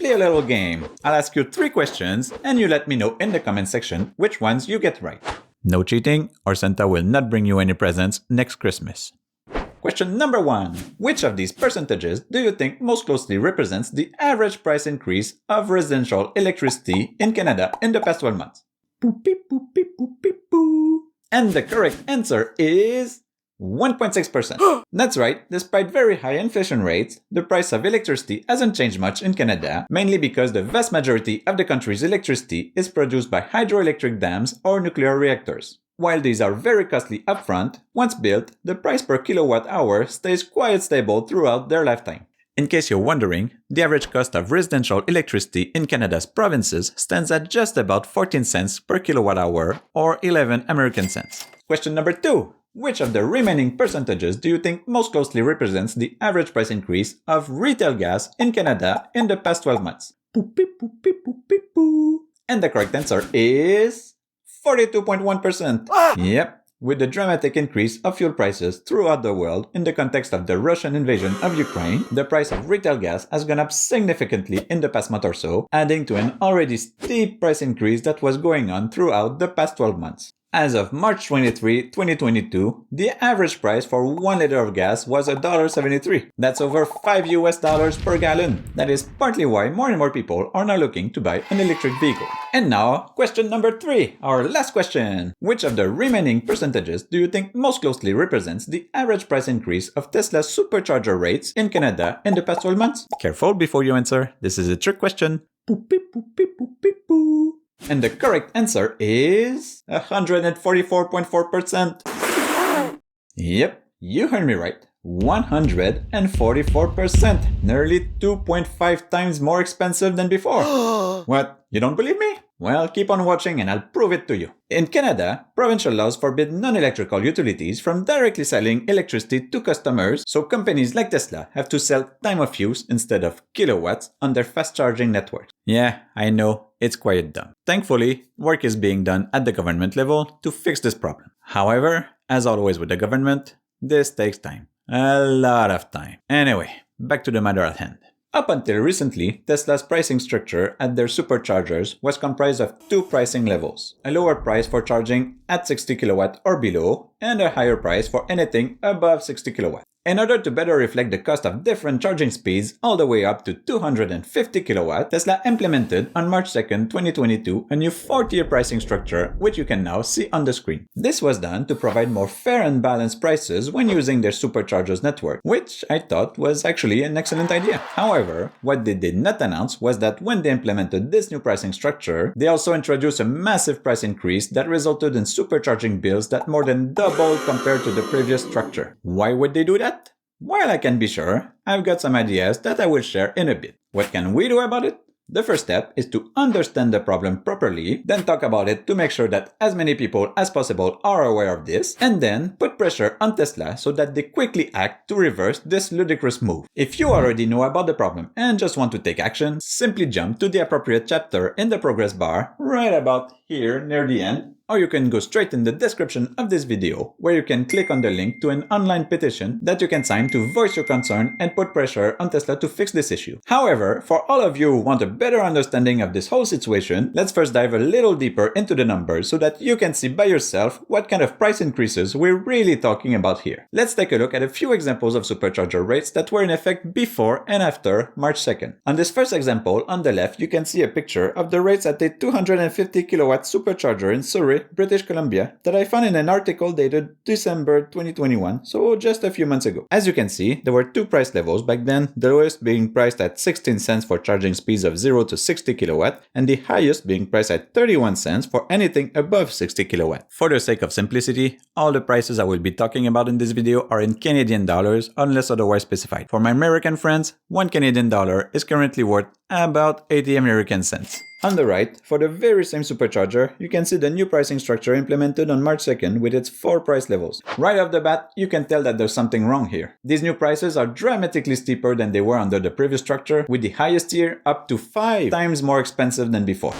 play a little game. I'll ask you 3 questions and you let me know in the comment section which ones you get right. No cheating, or Santa will not bring you any presents next Christmas. Question number 1. Which of these percentages do you think most closely represents the average price increase of residential electricity in Canada in the past 12 months? Boop, beep, boop, beep, boop, beep, boop. And the correct answer is 1.6%. That's right, despite very high inflation rates, the price of electricity hasn't changed much in Canada, mainly because the vast majority of the country's electricity is produced by hydroelectric dams or nuclear reactors. While these are very costly upfront, once built, the price per kilowatt hour stays quite stable throughout their lifetime. In case you're wondering, the average cost of residential electricity in Canada's provinces stands at just about 14 cents per kilowatt hour or 11 American cents. Question number 2. Which of the remaining percentages do you think most closely represents the average price increase of retail gas in Canada in the past 12 months? Boop, beep, boop, beep, boop, beep, boop. And the correct answer is 42.1%. Yep. With the dramatic increase of fuel prices throughout the world in the context of the Russian invasion of Ukraine, the price of retail gas has gone up significantly in the past month or so, adding to an already steep price increase that was going on throughout the past 12 months. As of March 23, 2022, the average price for 1 liter of gas was $1.73. That's over $5 per gallon. That is partly why more and more people are now looking to buy an electric vehicle. And now, question number 3, our last question. Which of the remaining percentages do you think most closely represents the average price increase of Tesla's supercharger rates in Canada in the past 12 months? Careful before you answer. This is a trick question. Boop, beep, boop, beep, boop, beep, boop. And the correct answer is 144.4%. Yep, you heard me right. 144%. Nearly 2.5 times more expensive than before. What? You don't believe me? Well, keep on watching and I'll prove it to you. In Canada, provincial laws forbid non-electrical utilities from directly selling electricity to customers, so companies like Tesla have to sell time of use instead of kilowatts on their fast charging networks. Yeah, I know, it's quite dumb. Thankfully, work is being done at the government level to fix this problem. However, as always with the government, this takes time. A lot of time. Anyway, back to the matter at hand. Up until recently, Tesla's pricing structure at their superchargers was comprised of 2 pricing levels. A lower price for charging at 60 kW or below, and a higher price for anything above 60 kW. In order to better reflect the cost of different charging speeds all the way up to 250 kW, Tesla implemented on March 2, 2022 a new 4-tier pricing structure, which you can now see on the screen. This was done to provide more fair and balanced prices when using their superchargers network, which I thought was actually an excellent idea. However, what they did not announce was that when they implemented this new pricing structure, they also introduced a massive price increase that resulted in supercharging bills that more than doubled compared to the previous structure. Why would they do that? While I can be sure, I've got some ideas that I will share in a bit. What can we do about it? The first step is to understand the problem properly, then talk about it to make sure that as many people as possible are aware of this, and then put pressure on Tesla so that they quickly act to reverse this ludicrous move. If you already know about the problem and just want to take action, simply jump to the appropriate chapter in the progress bar right about here near the end, or you can go straight in the description of this video, where you can click on the link to an online petition that you can sign to voice your concern and put pressure on Tesla to fix this issue. However, for all of you who want a better understanding of this whole situation, let's first dive a little deeper into the numbers so that you can see by yourself what kind of price increases we're really talking about here. Let's take a look at a few examples of supercharger rates that were in effect before and after March 2nd. On this first example, on the left, you can see a picture of the rates at a 250 kilowatt supercharger in Surrey, British Columbia, that I found in an article dated December 2021, so just a few months ago. As you can see, there were 2 price levels back then, the lowest being priced at 16 cents for charging speeds of 0 to 60 kilowatt, and the highest being priced at 31 cents for anything above 60 kilowatt. For the sake of simplicity, all the prices I will be talking about in this video are in Canadian dollars unless otherwise specified. For my American friends, 1 Canadian dollar is currently worth about 80 American cents. On the right, for the very same supercharger, you can see the new pricing structure implemented on March 2nd with its 4 price levels. Right off the bat, you can tell that there's something wrong here. These new prices are dramatically steeper than they were under the previous structure, with the highest tier up to 5 times more expensive than before.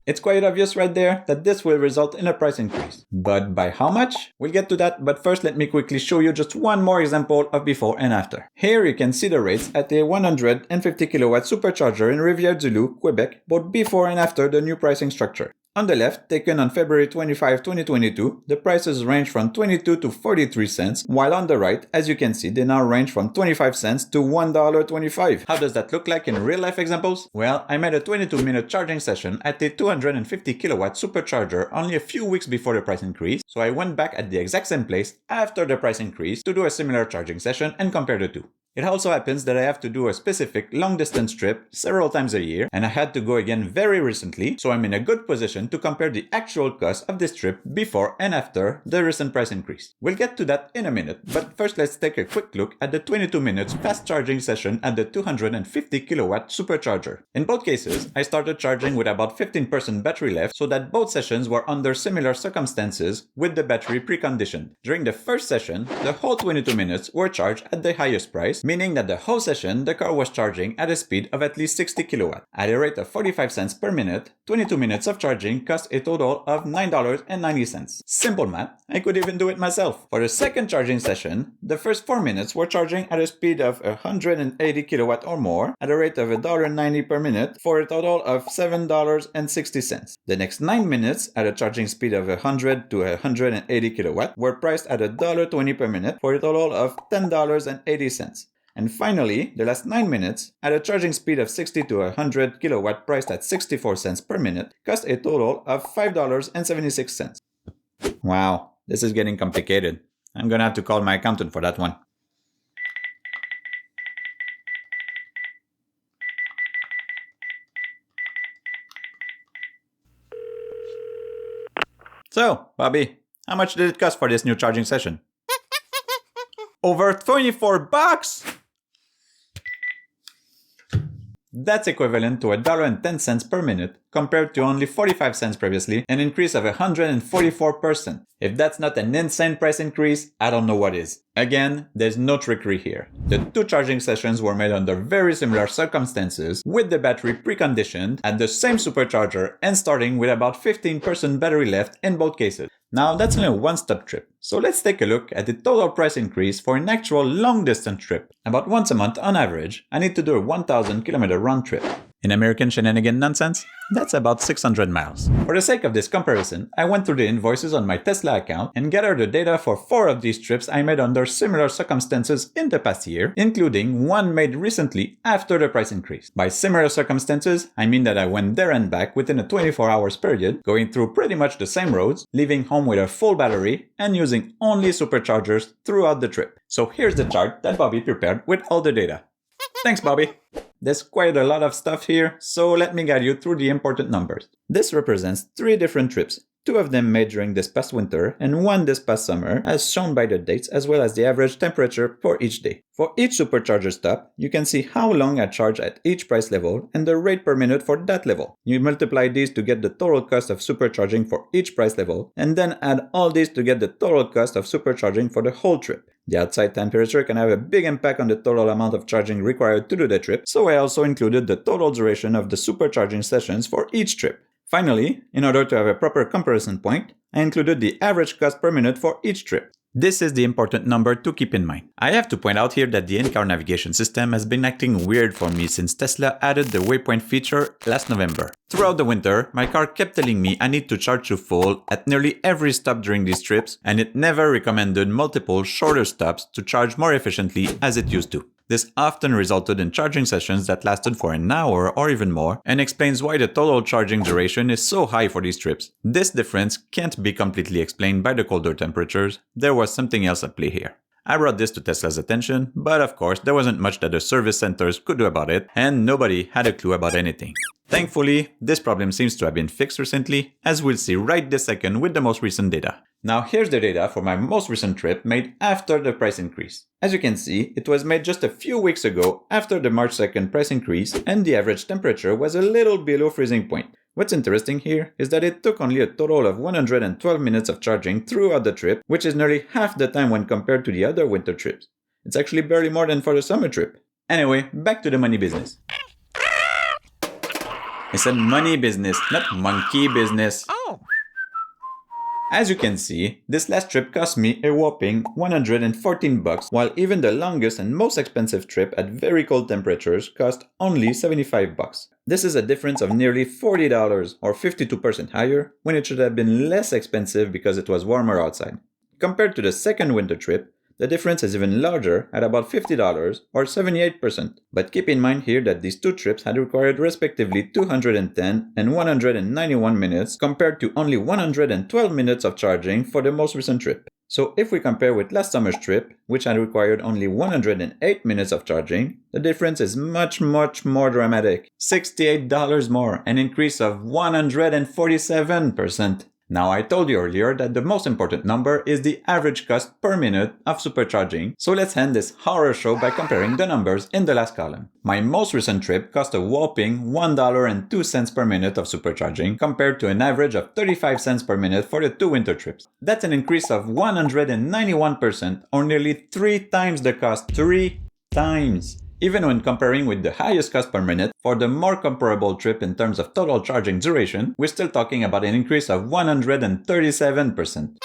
It's quite obvious right there that this will result in a price increase. But by how much? We'll get to that, but first let me quickly show you just one more example of before and after. Here you can see the rates at a 150 kilowatt supercharger in Rivière-du-Loup, Quebec, both before and after the new pricing structure. On the left, taken on February 25, 2022, the prices range from 22 to 43 cents, while on the right, as you can see, they now range from 25 cents to $1.25. How does that look like in real-life examples? Well, I made a 22-minute charging session at a 250 kilowatt supercharger only a few weeks before the price increase, so I went back at the exact same place after the price increase to do a similar charging session and compare the two. It also happens that I have to do a specific long-distance trip several times a year, and I had to go again very recently, so I'm in a good position to compare the actual cost of this trip before and after the recent price increase. We'll get to that in a minute, but first let's take a quick look at the 22 minutes fast charging session at the 250 kilowatt supercharger. In both cases, I started charging with about 15% battery left, so that both sessions were under similar circumstances with the battery preconditioned. During the first session, the whole 22 minutes were charged at the highest price, meaning that the whole session the car was charging at a speed of at least 60 kilowatt. At a rate of 45 cents per minute, 22 minutes of charging cost a total of $9.90. Simple math, I could even do it myself. For the second charging session, the first 4 minutes were charging at a speed of 180 kilowatt or more at a rate of $1.90 per minute for a total of $7.60. The next 9 minutes at a charging speed of 100 to 180 kilowatt were priced at $1.20 per minute for a total of $10.80. And finally, the last 9 minutes, at a charging speed of 60 to 100 kilowatt priced at 64 cents per minute, cost a total of $5.76. Wow, this is getting complicated. I'm gonna have to call my accountant for that one. So, Bobby, how much did it cost for this new charging session? Over $24! That's equivalent to $1.10 per minute, compared to only 45 cents previously, an increase of 144%. If that's not an insane price increase, I don't know what is. Again, there's no trickery here. The two charging sessions were made under very similar circumstances, with the battery preconditioned at the same supercharger and starting with about 15% battery left in both cases. Now that's only a one-stop trip, so let's take a look at the total price increase for an actual long-distance trip. About once a month on average, I need to do a 1,000 kilometer round trip. In American shenanigan nonsense, that's about 600 miles. For the sake of this comparison, I went through the invoices on my Tesla account and gathered the data for 4 of these trips I made under similar circumstances in the past year, including one made recently after the price increase. By similar circumstances, I mean that I went there and back within a 24 hours period, going through pretty much the same roads, leaving home with a full battery, and using only superchargers throughout the trip. So here's the chart that Bobby prepared with all the data. Thanks, Bobby! There's quite a lot of stuff here, so let me guide you through the important numbers. This represents 3 different trips, 2 of them made during this past winter and 1 this past summer, as shown by the dates as well as the average temperature for each day. For each supercharger stop, you can see how long I charge at each price level and the rate per minute for that level. You multiply these to get the total cost of supercharging for each price level, and then add all these to get the total cost of supercharging for the whole trip. The outside temperature can have a big impact on the total amount of charging required to do the trip, so I also included the total duration of the supercharging sessions for each trip. Finally, in order to have a proper comparison point, I included the average cost per minute for each trip. This is the important number to keep in mind. I have to point out here that the in-car navigation system has been acting weird for me since Tesla added the waypoint feature last November. Throughout the winter, my car kept telling me I need to charge to full at nearly every stop during these trips, and it never recommended multiple shorter stops to charge more efficiently as it used to. This often resulted in charging sessions that lasted for an hour or even more, and explains why the total charging duration is so high for these trips. This difference can't be completely explained by the colder temperatures. There was something else at play here. I brought this to Tesla's attention, but of course there wasn't much that the service centers could do about it, and nobody had a clue about anything. Thankfully, this problem seems to have been fixed recently, as we'll see right this second with the most recent data. Now here's the data for my most recent trip made after the price increase. As you can see, it was made just a few weeks ago after the March 2nd price increase, and the average temperature was a little below freezing point. What's interesting here is that it took only a total of 112 minutes of charging throughout the trip, which is nearly half the time when compared to the other winter trips. It's actually barely more than for the summer trip. Anyway, back to the money business. I said money business, not monkey business. Oh. As you can see, this last trip cost me a whopping $114, while even the longest and most expensive trip at very cold temperatures cost only $75. This is a difference of nearly $40 or 52% higher when it should have been less expensive because it was warmer outside. Compared to the second winter trip, the difference is even larger at about $50 or 78%. But keep in mind here that these two trips had required respectively 210 and 191 minutes compared to only 112 minutes of charging for the most recent trip. So if we compare with last summer's trip, which had required only 108 minutes of charging, the difference is much more dramatic. $68 more, an increase of 147%. Now I told you earlier that the most important number is the average cost per minute of supercharging, so let's end this horror show by comparing the numbers in the last column. My most recent trip cost a whopping $1.02 per minute of supercharging compared to an average of 35 cents per minute for the two winter trips. That's an increase of 191% or nearly 3 times the cost. 3 times! Even when comparing with the highest cost per minute, for the more comparable trip in terms of total charging duration, we're still talking about an increase of 137%.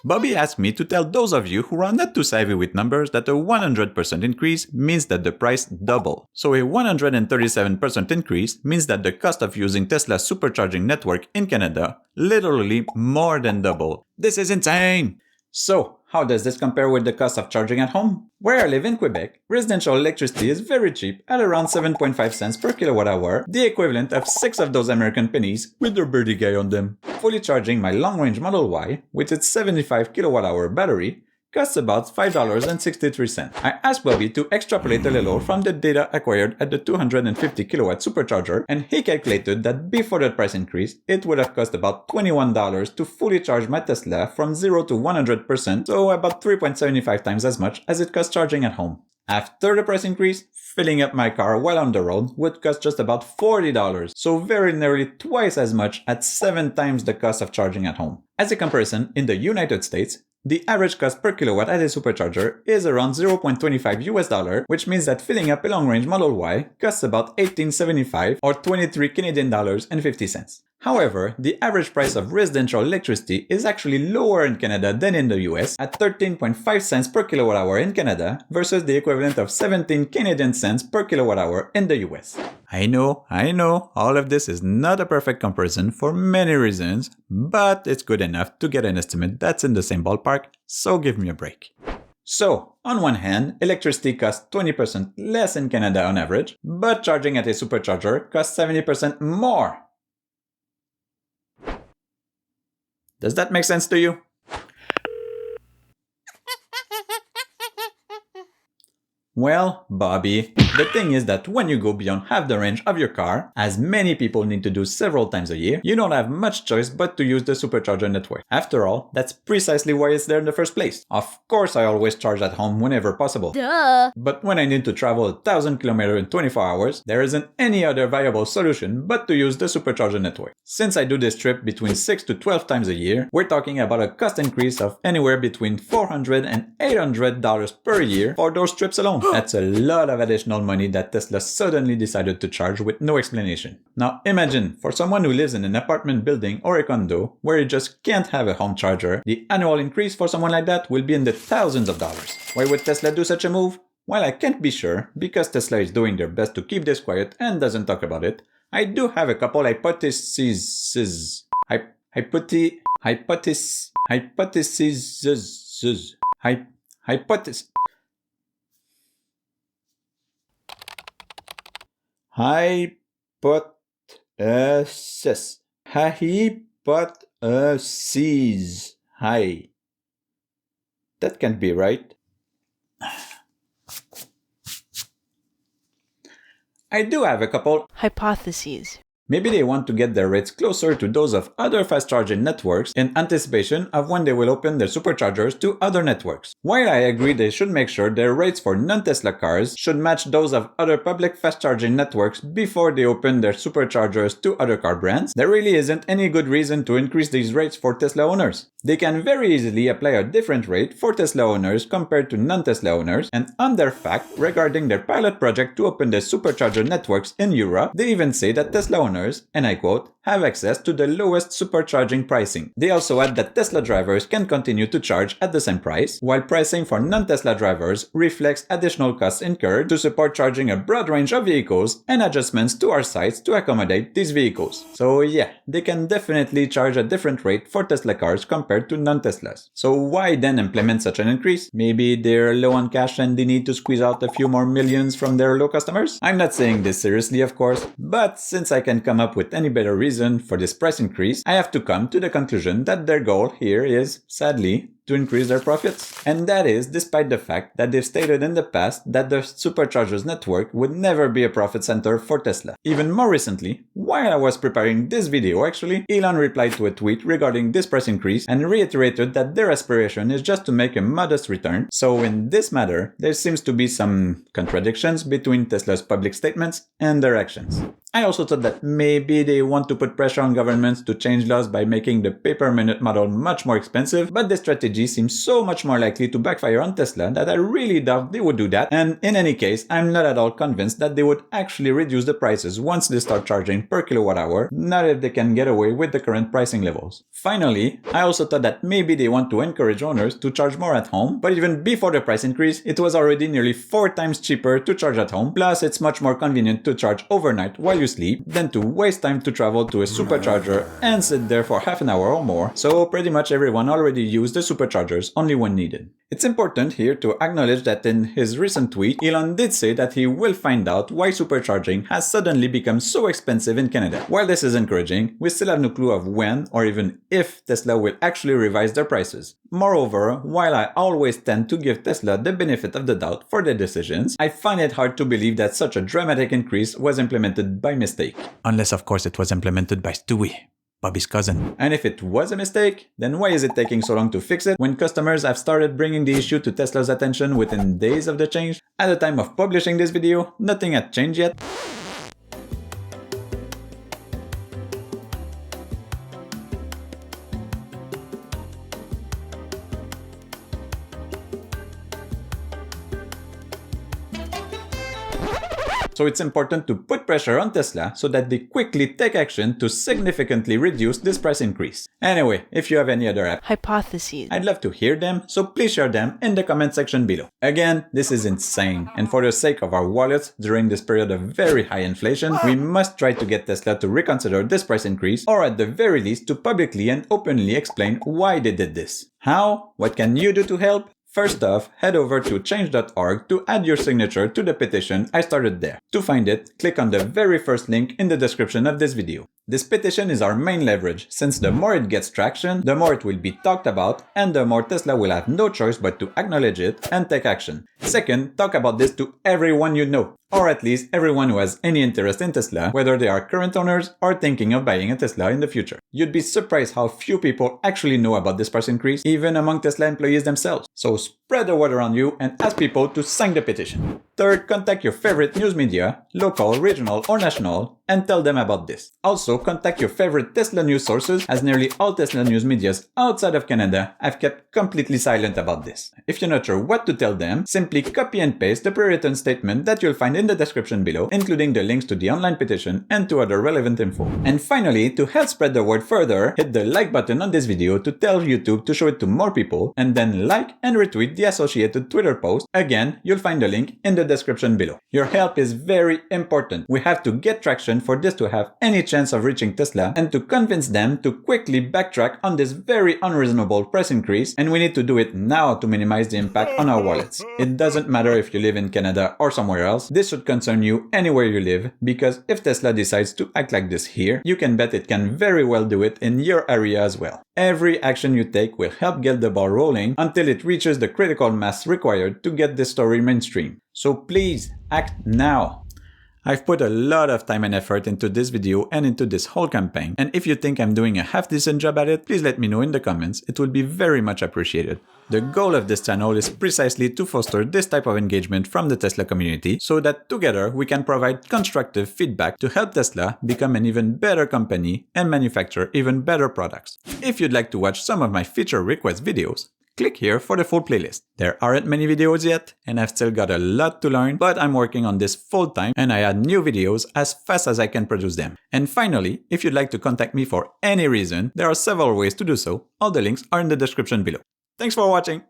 Bobby asked me to tell those of you who are not too savvy with numbers that a 100% increase means that the price double. So a 137% increase means that the cost of using Tesla's supercharging network in Canada literally more than double. This is insane! So, how does this compare with the cost of charging at home? Where I live in Quebec, residential electricity is very cheap at around 7.5 cents per kilowatt hour, the equivalent of 6 of those American pennies with their birdie guy on them. Fully charging my long-range Model Y with its 75 kilowatt hour battery costs about $5.63. I asked Bobby to extrapolate a little from the data acquired at the 250 kilowatt supercharger, and he calculated that before the price increase, it would have cost about $21 to fully charge my Tesla from 0 to 100%, so about 3.75 times as much as it costs charging at home. After the price increase, filling up my car while on the road would cost just about $40, so very nearly twice as much at 7 times the cost of charging at home. As a comparison, in the United States, the average cost per kilowatt at a supercharger is around $0.25, which means that filling up a long-range Model Y costs about $18.75 or 23 Canadian dollars and 50 cents. However, the average price of residential electricity is actually lower in Canada than in the US at 13.5 cents per kilowatt hour in Canada versus the equivalent of 17 Canadian cents per kilowatt hour in the US. I know, all of this is not a perfect comparison for many reasons, but it's good enough to get an estimate that's in the same ballpark, so give me a break. So, on one hand, electricity costs 20% less in Canada on average, but charging at a supercharger costs 70% more. Does that make sense to you? Well, Bobby, the thing is that when you go beyond half the range of your car, as many people need to do several times a year, you don't have much choice but to use the supercharger network. After all, that's precisely why it's there in the first place. Of course, I always charge at home whenever possible. Duh! But when I need to travel 1,000 kilometers in 24 hours, there isn't any other viable solution but to use the supercharger network. Since I do this trip between 6 to 12 times a year, we're talking about a cost increase of anywhere between $400 and $800 per year for those trips alone. That's a lot of additional money that Tesla suddenly decided to charge with no explanation. Now imagine, for someone who lives in an apartment building or a condo where you just can't have a home charger, the annual increase for someone like that will be in the thousands of dollars. Why would Tesla do such a move? Well, I can't be sure, because Tesla is doing their best to keep this quiet and doesn't talk about it. I do have a couple hypotheses. Hypotheses. Hi. That can't be right. I do have a couple hypotheses. Maybe they want to get their rates closer to those of other fast-charging networks in anticipation of when they will open their superchargers to other networks. While I agree they should make sure their rates for non-Tesla cars should match those of other public fast-charging networks before they open their superchargers to other car brands, there really isn't any good reason to increase these rates for Tesla owners. They can very easily apply a different rate for Tesla owners compared to non-Tesla owners, and on their fact regarding their pilot project to open their supercharger networks in Europe, they even say that Tesla owners owners, and I quote, have access to the lowest supercharging pricing. They also add that Tesla drivers can continue to charge at the same price, while pricing for non-Tesla drivers reflects additional costs incurred to support charging a broad range of vehicles and adjustments to our sites to accommodate these vehicles. So yeah, they can definitely charge a different rate for Tesla cars compared to non-Teslas. So why then implement such an increase? Maybe they're low on cash and they need to squeeze out a few more millions from their low customers? I'm not saying this seriously, of course, but since I can come up with any better reason for this price increase, I have to come to the conclusion that their goal here is, sadly, to increase their profits. And that is despite the fact that they've stated in the past that the Superchargers network would never be a profit center for Tesla. Even more recently, while I was preparing this video actually, Elon replied to a tweet regarding this price increase and reiterated that their aspiration is just to make a modest return. So in this matter, there seems to be some contradictions between Tesla's public statements and their actions. I also thought that maybe they want to put pressure on governments to change laws by making the pay-per-minute model much more expensive, but this strategy seems so much more likely to backfire on Tesla that I really doubt they would do that, and in any case, I'm not at all convinced that they would actually reduce the prices once they start charging per kilowatt hour, not if they can get away with the current pricing levels. Finally, I also thought that maybe they want to encourage owners to charge more at home, but even before the price increase, it was already nearly 4 times cheaper to charge at home, plus it's much more convenient to charge overnight while you sleep than to waste time to travel to a supercharger and sit there for half an hour or more, so pretty much everyone already used the superchargers only when needed. It's important here to acknowledge that in his recent tweet, Elon did say that he will find out why supercharging has suddenly become so expensive in Canada. While this is encouraging, we still have no clue of when or even if Tesla will actually revise their prices. Moreover, while I always tend to give Tesla the benefit of the doubt for their decisions, I find it hard to believe that such a dramatic increase was implemented by mistake. Unless of course it was implemented by Stewie, Bobby's cousin. And if it was a mistake, then why is it taking so long to fix it when customers have started bringing the issue to Tesla's attention within days of the change? At the time of publishing this video, nothing had changed yet. So it's important to put pressure on Tesla so that they quickly take action to significantly reduce this price increase. Anyway, if you have any other hypotheses, I'd love to hear them, so please share them in the comment section below. Again, this is insane, and for the sake of our wallets during this period of very high inflation, we must try to get Tesla to reconsider this price increase, or at the very least to publicly and openly explain why they did this. How? What can you do to help? First off, head over to change.org to add your signature to the petition I started there. To find it, click on the very first link in the description of this video. This petition is our main leverage, since the more it gets traction, the more it will be talked about, and the more Tesla will have no choice but to acknowledge it and take action. Second, talk about this to everyone you know, or at least everyone who has any interest in Tesla, whether they are current owners or thinking of buying a Tesla in the future. You'd be surprised how few people actually know about this price increase, even among Tesla employees themselves. So spread the word around you and ask people to sign the petition. Third, contact your favorite news media, local, regional, or national, and tell them about this. Also, contact your favorite Tesla news sources, as nearly all Tesla news medias outside of Canada have kept completely silent about this. If you're not sure what to tell them, simply copy and paste the pre-written statement that you'll find in the description below, including the links to the online petition and to other relevant info. And finally, to help spread the word further, hit the like button on this video to tell YouTube to show it to more people, and then like and retweet the associated Twitter post. Again, you'll find the link in the description below. Your help is very important. We have to get traction for this to have any chance of reaching Tesla and to convince them to quickly backtrack on this very unreasonable price increase, and we need to do it now to minimize the impact on our wallets. It doesn't matter if you live in Canada or somewhere else, this should concern you anywhere you live, because if Tesla decides to act like this here, you can bet it can very well do it in your area as well. Every action you take will help get the ball rolling until it reaches the critical mass required to get this story mainstream. So please, act now! I've put a lot of time and effort into this video and into this whole campaign, and if you think I'm doing a half-decent job at it, please let me know in the comments. It would be very much appreciated. The goal of this channel is precisely to foster this type of engagement from the Tesla community, so that together we can provide constructive feedback to help Tesla become an even better company and manufacture even better products. If you'd like to watch some of my feature request videos, click here for the full playlist. There aren't many videos yet, and I've still got a lot to learn, but I'm working on this full time and I add new videos as fast as I can produce them. And finally, if you'd like to contact me for any reason, there are several ways to do so. All the links are in the description below. Thanks for watching!